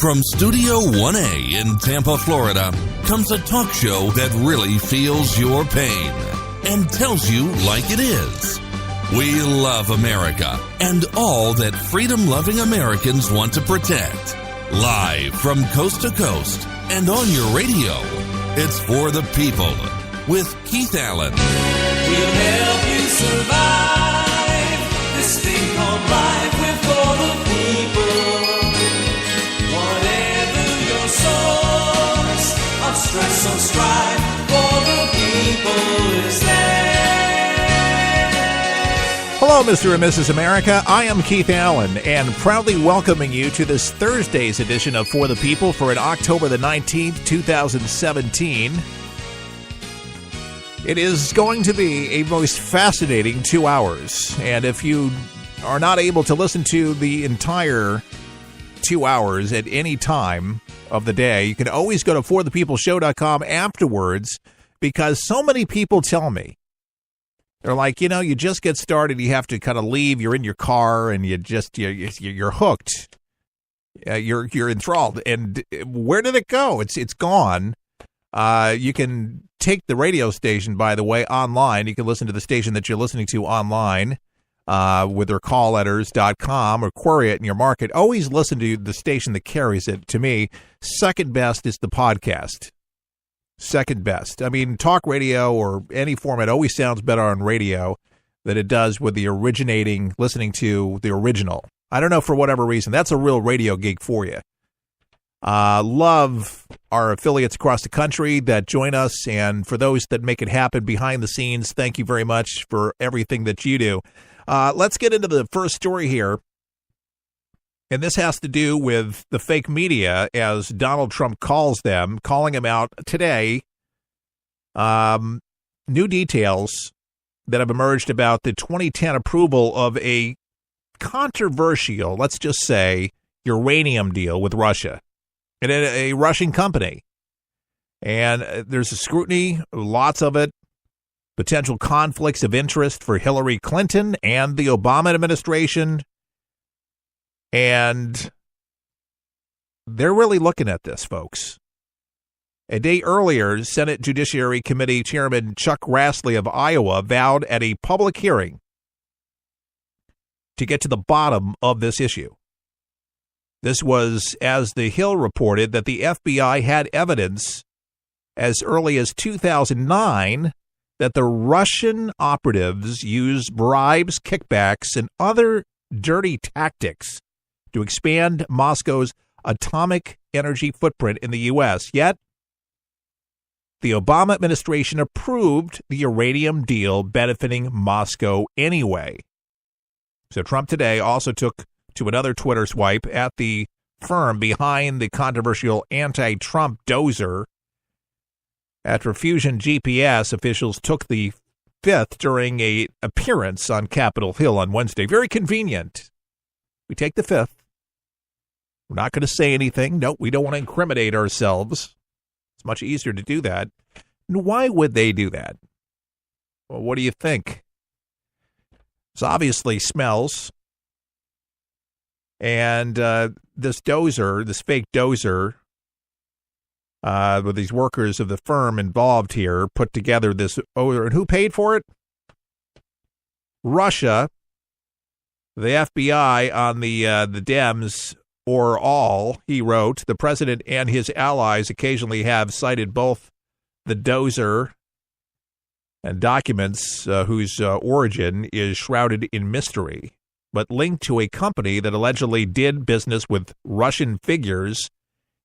From Studio 1A in Tampa, Florida, comes a talk show that really feels your pain and tells you like it is. We love America and all that freedom-loving Americans want to protect. Live from coast to coast and on your radio, it's For the People with Keith Allen. We'll help you survive this thing called life. We're for the people. Whatever your source of stress or strife, for the people is there. Hello, Mr. and Mrs. America. I am Keith Allen, and proudly welcoming you to this Thursday's edition of For the People for October the 19th, 2017. It is going to be a most fascinating 2 hours, and if you are not able to listen to the entire 2 hours at any time of the day, you can always go to forthepeopleshow.com afterwards, because so many people tell me, they're like, you just get started, you have to kind of leave, you're in your car, and you're hooked, you're enthralled, and where did it go? It's gone. You can take the radio station, by the way, online. You can listen to the station that you're listening to online with their callletters.com or query it in your market. Always listen to the station that carries it. To me, second best is the podcast. Second best. I mean, talk radio or any format always sounds better on radio than it does with the listening to the original. I don't know, for whatever reason. That's a real radio gig for you. Love our affiliates across the country that join us, and for those that make it happen behind the scenes, thank you very much for everything that you do. Let's get into the first story here, and this has to do with the fake media, as Donald Trump calls them, calling them out today. New details that have emerged about the 2010 approval of a controversial, let's just say, uranium deal with Russia. And a Russian company. And there's a scrutiny, lots of it, potential conflicts of interest for Hillary Clinton and the Obama administration. And they're really looking at this, folks. A day earlier, Senate Judiciary Committee Chairman Chuck Grassley of Iowa vowed at a public hearing to get to the bottom of this issue. This was, as The Hill reported, that the FBI had evidence as early as 2009 that the Russian operatives used bribes, kickbacks, and other dirty tactics to expand Moscow's atomic energy footprint in the U.S. Yet, the Obama administration approved the uranium deal benefiting Moscow anyway. So Trump today also took to another Twitter swipe at the firm behind the controversial anti-Trump dozer. After Fusion GPS, officials took the fifth during an appearance on Capitol Hill on Wednesday. Very convenient. We take the fifth. We're not going to say anything. No, we don't want to incriminate ourselves. It's much easier to do that. And why would they do that? Well, what do you think? This obviously smells. And this fake dozer, with these workers of the firm involved here, put together this odor. And who paid for it? Russia. The FBI on the Dems or all, he wrote. The president and his allies occasionally have cited both the dozer and documents whose origin is shrouded in mystery, but linked to a company that allegedly did business with Russian figures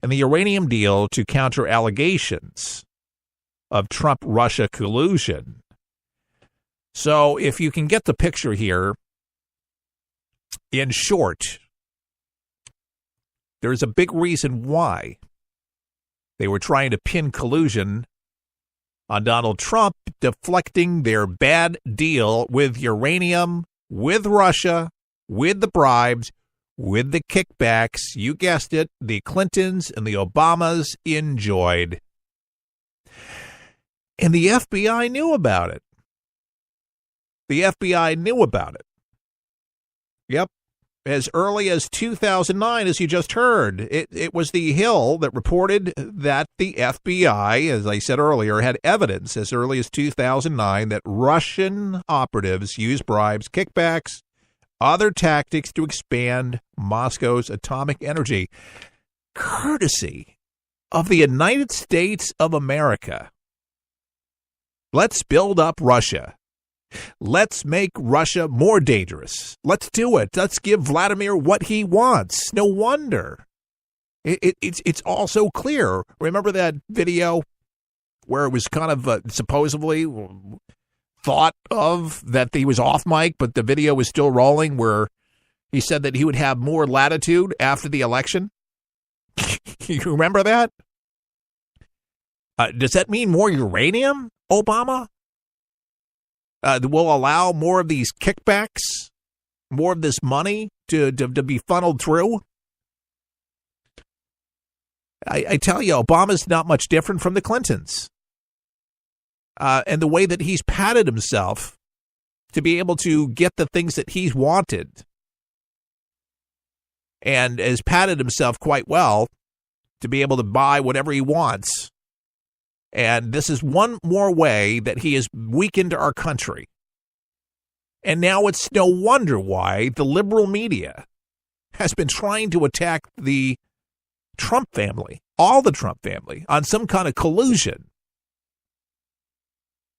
in the uranium deal to counter allegations of Trump-Russia collusion. So if you can get the picture here, in short, there's a big reason why they were trying to pin collusion on Donald Trump, deflecting their bad deal with uranium, with Russia, with the bribes, with the kickbacks. You guessed it, the Clintons and the Obamas enjoyed. And the FBI knew about it. The FBI knew about it. Yep. as early as 2009, as you just heard. It was the Hill that reported that the FBI, as I said earlier, had evidence as early as 2009 that Russian operatives used bribes, kickbacks, other tactics to expand Moscow's atomic energy, courtesy of the United States of America. Let's build up Russia. Let's make Russia more dangerous. Let's do it. Let's give Vladimir what he wants. No wonder. It's all so clear. Remember that video where it was kind of supposedly thought of that he was off mic, but the video was still rolling, where he said that he would have more latitude after the election? You remember that? Does that mean more uranium, Obama? Will allow more of these kickbacks, more of this money to be funneled through? I tell you, Obama's not much different from the Clintons. And the way that he's padded himself to be able to get the things that he's wanted, and has padded himself quite well to be able to buy whatever he wants. And this is one more way that he has weakened our country. And now it's no wonder why the liberal media has been trying to attack the Trump family, all the Trump family, on some kind of collusion,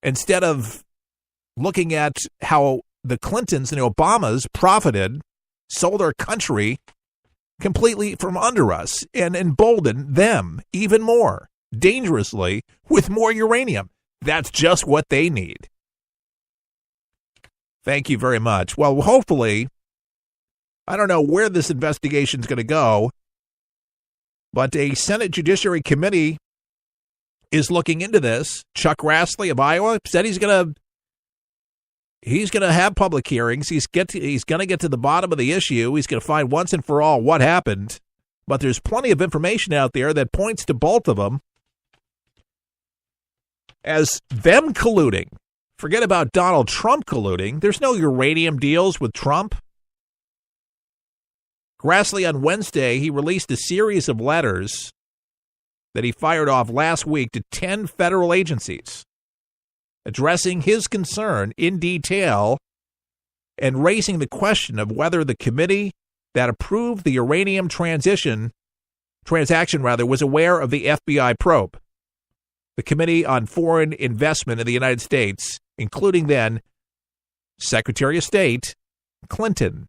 instead of looking at how the Clintons and Obamas profited, sold our country completely from under us, and emboldened them even more, dangerously, with more uranium. That's just what they need. Thank you very much. Well, hopefully, I don't know where this investigation is going to go, but a Senate Judiciary Committee is looking into this. Chuck Grassley of Iowa said he's going to have public hearings. He's going to get to the bottom of the issue. He's going to find once and for all what happened. But there's plenty of information out there that points to both of them as them colluding. Forget about Donald Trump colluding. There's no uranium deals with Trump. Grassley on Wednesday, he released a series of letters that he fired off last week to 10 federal agencies, addressing his concern in detail and raising the question of whether the committee that approved the uranium transaction was aware of the FBI probe. The Committee on Foreign Investment in the United States, including then Secretary of State Clinton.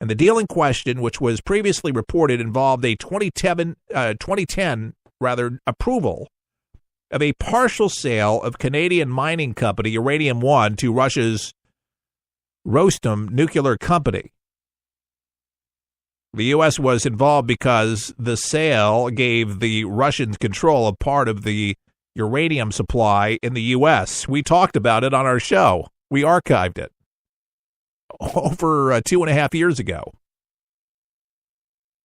And the deal in question, which was previously reported, involved a 2010 approval of a partial sale of Canadian mining company Uranium One to Russia's Rosatom nuclear company. The U.S. was involved because the sale gave the Russians control of part of the uranium supply in the U.S. We talked about it on our show. We archived it over 2.5 years ago.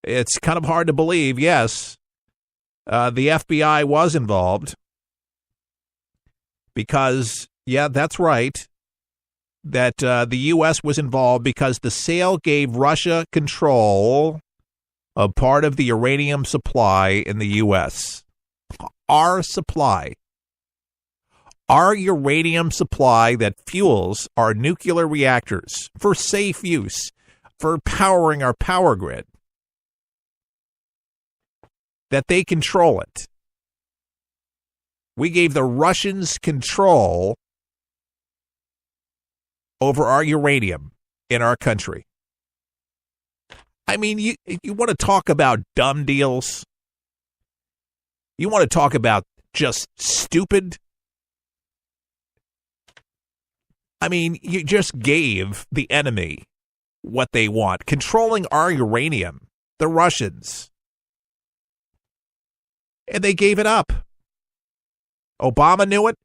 It's kind of hard to believe, yes, the FBI was involved because, yeah, that's right, that the U.S. was involved because the sale gave Russia control of part of the uranium supply in the U.S. Our supply, our uranium supply that fuels our nuclear reactors for safe use, for powering our power grid, that they control it. We gave the Russians control over our uranium in our country. I mean, you want to talk about dumb deals? You want to talk about just stupid? I mean, you just gave the enemy what they want, controlling our uranium, the Russians. And they gave it up. Obama knew it,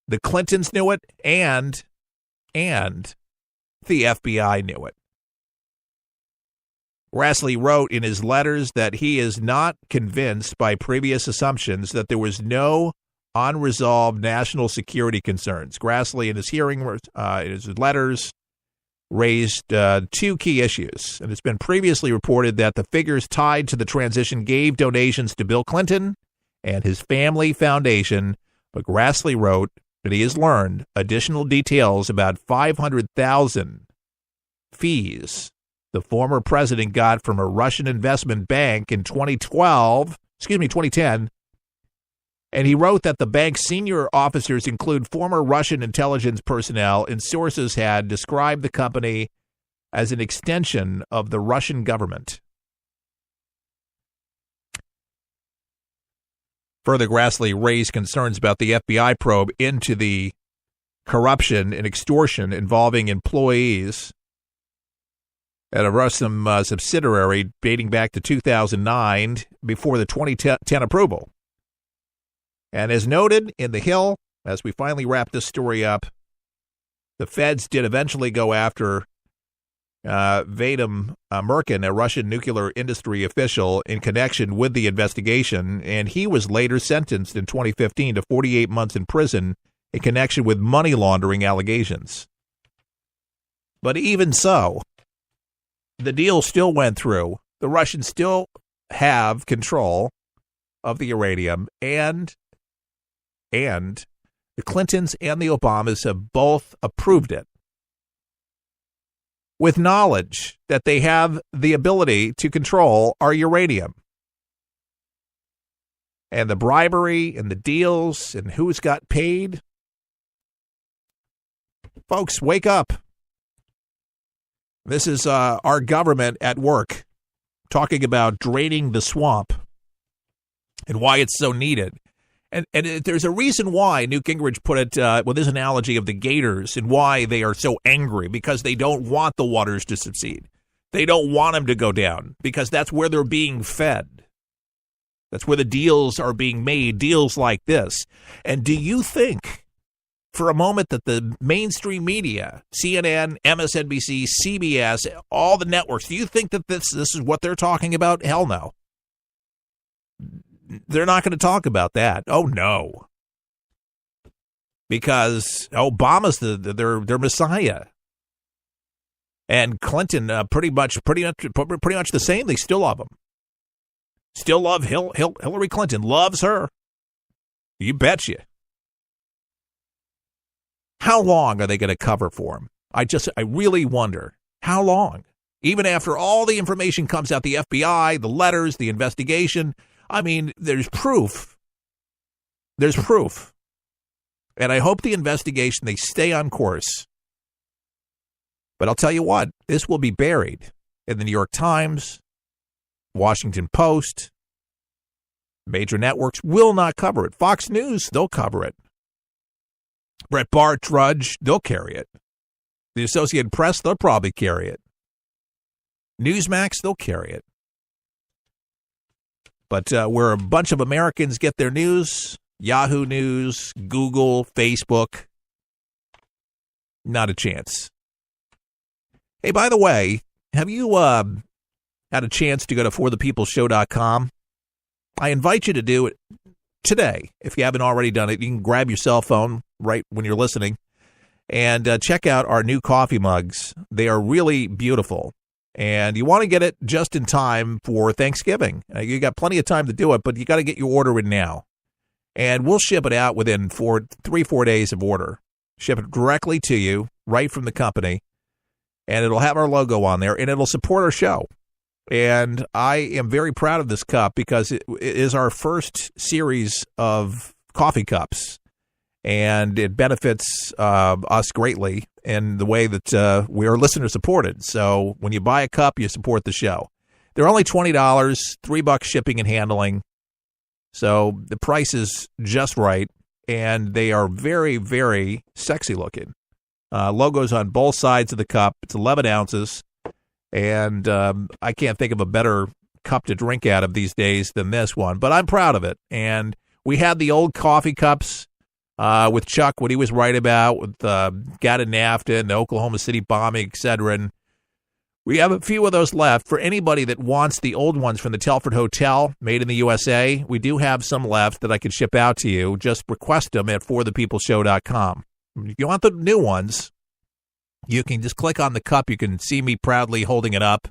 the Clintons knew it, and the FBI knew it. Grassley wrote in his letters that he is not convinced by previous assumptions that there was no unresolved national security concerns. Grassley, in his hearing, in his letters, raised two key issues. And it's been previously reported that the figures tied to the transition gave donations to Bill Clinton and his family foundation, but Grassley wrote that he has learned additional details about 500,000 fees the former president got from a Russian investment bank in 2010. And he wrote that the bank's senior officers include former Russian intelligence personnel, and sources had described the company as an extension of the Russian government. Further, Grassley raised concerns about the FBI probe into the corruption and extortion involving employees at a Russian subsidiary dating back to 2009 before the 2010 approval. And as noted in The Hill, as we finally wrap this story up, the feds did eventually go after Vadim Merkin, a Russian nuclear industry official, in connection with the investigation, and he was later sentenced in 2015 to 48 months in prison in connection with money laundering allegations. But even so, the deal still went through. The Russians still have control of the uranium, and the Clintons and the Obamas have both approved it, with knowledge that they have the ability to control our uranium. And the bribery and the deals and who's got paid. Folks, wake up. This is our government at work talking about draining the swamp and why it's so needed. And there's a reason why Newt Gingrich put it with his analogy of the gators and why they are so angry, because they don't want the waters to subside. They don't want them to go down because that's where they're being fed. That's where the deals are being made, deals like this. And do you think for a moment that the mainstream media, CNN, MSNBC, CBS, all the networks, do you think that this is what they're talking about? Hell no. They're not going to talk about that. Oh, no. Because Obama's their messiah. And Clinton, pretty much the same. They still love him. Still love Hillary Clinton. Loves her. You betcha. How long are they going to cover for him? I really wonder. How long? Even after all the information comes out, the FBI, the letters, the investigation. I mean, there's proof. There's proof. And I hope the investigation, they stay on course. But I'll tell you what, this will be buried in the New York Times, Washington Post. Major networks will not cover it. Fox News, they'll cover it. Brett Bart, Drudge, they'll carry it. The Associated Press, they'll probably carry it. Newsmax, they'll carry it. But where a bunch of Americans get their news, Yahoo News, Google, Facebook, not a chance. Hey, by the way, have you had a chance to go to forthepeopleshow.com? I invite you to do it today. If you haven't already done it, you can grab your cell phone right when you're listening and check out our new coffee mugs. They are really beautiful. And you want to get it just in time for Thanksgiving. You got plenty of time to do it, but you got to get your order in now. And we'll ship it out within 3-4 days of order. Ship it directly to you, right from the company. And it'll have our logo on there, and it'll support our show. And I am very proud of this cup because it is our first series of coffee cups. And it benefits us greatly in the way that we are listener supported. So when you buy a cup, you support the show. They're only $20, $3 shipping and handling. So the price is just right, and they are very, very sexy looking. Logos on both sides of the cup. It's 11 ounces, and I can't think of a better cup to drink out of these days than this one. But I'm proud of it. And we had the old coffee cups. With Chuck, what he was right about, with Gata NAFTA and the Oklahoma City bombing, etc. And we have a few of those left. For anybody that wants the old ones from the Telford Hotel, made in the USA, we do have some left that I can ship out to you. Just request them at forthepeopleshow.com. If you want the new ones, You can just click on the cup. You can see me proudly holding it up.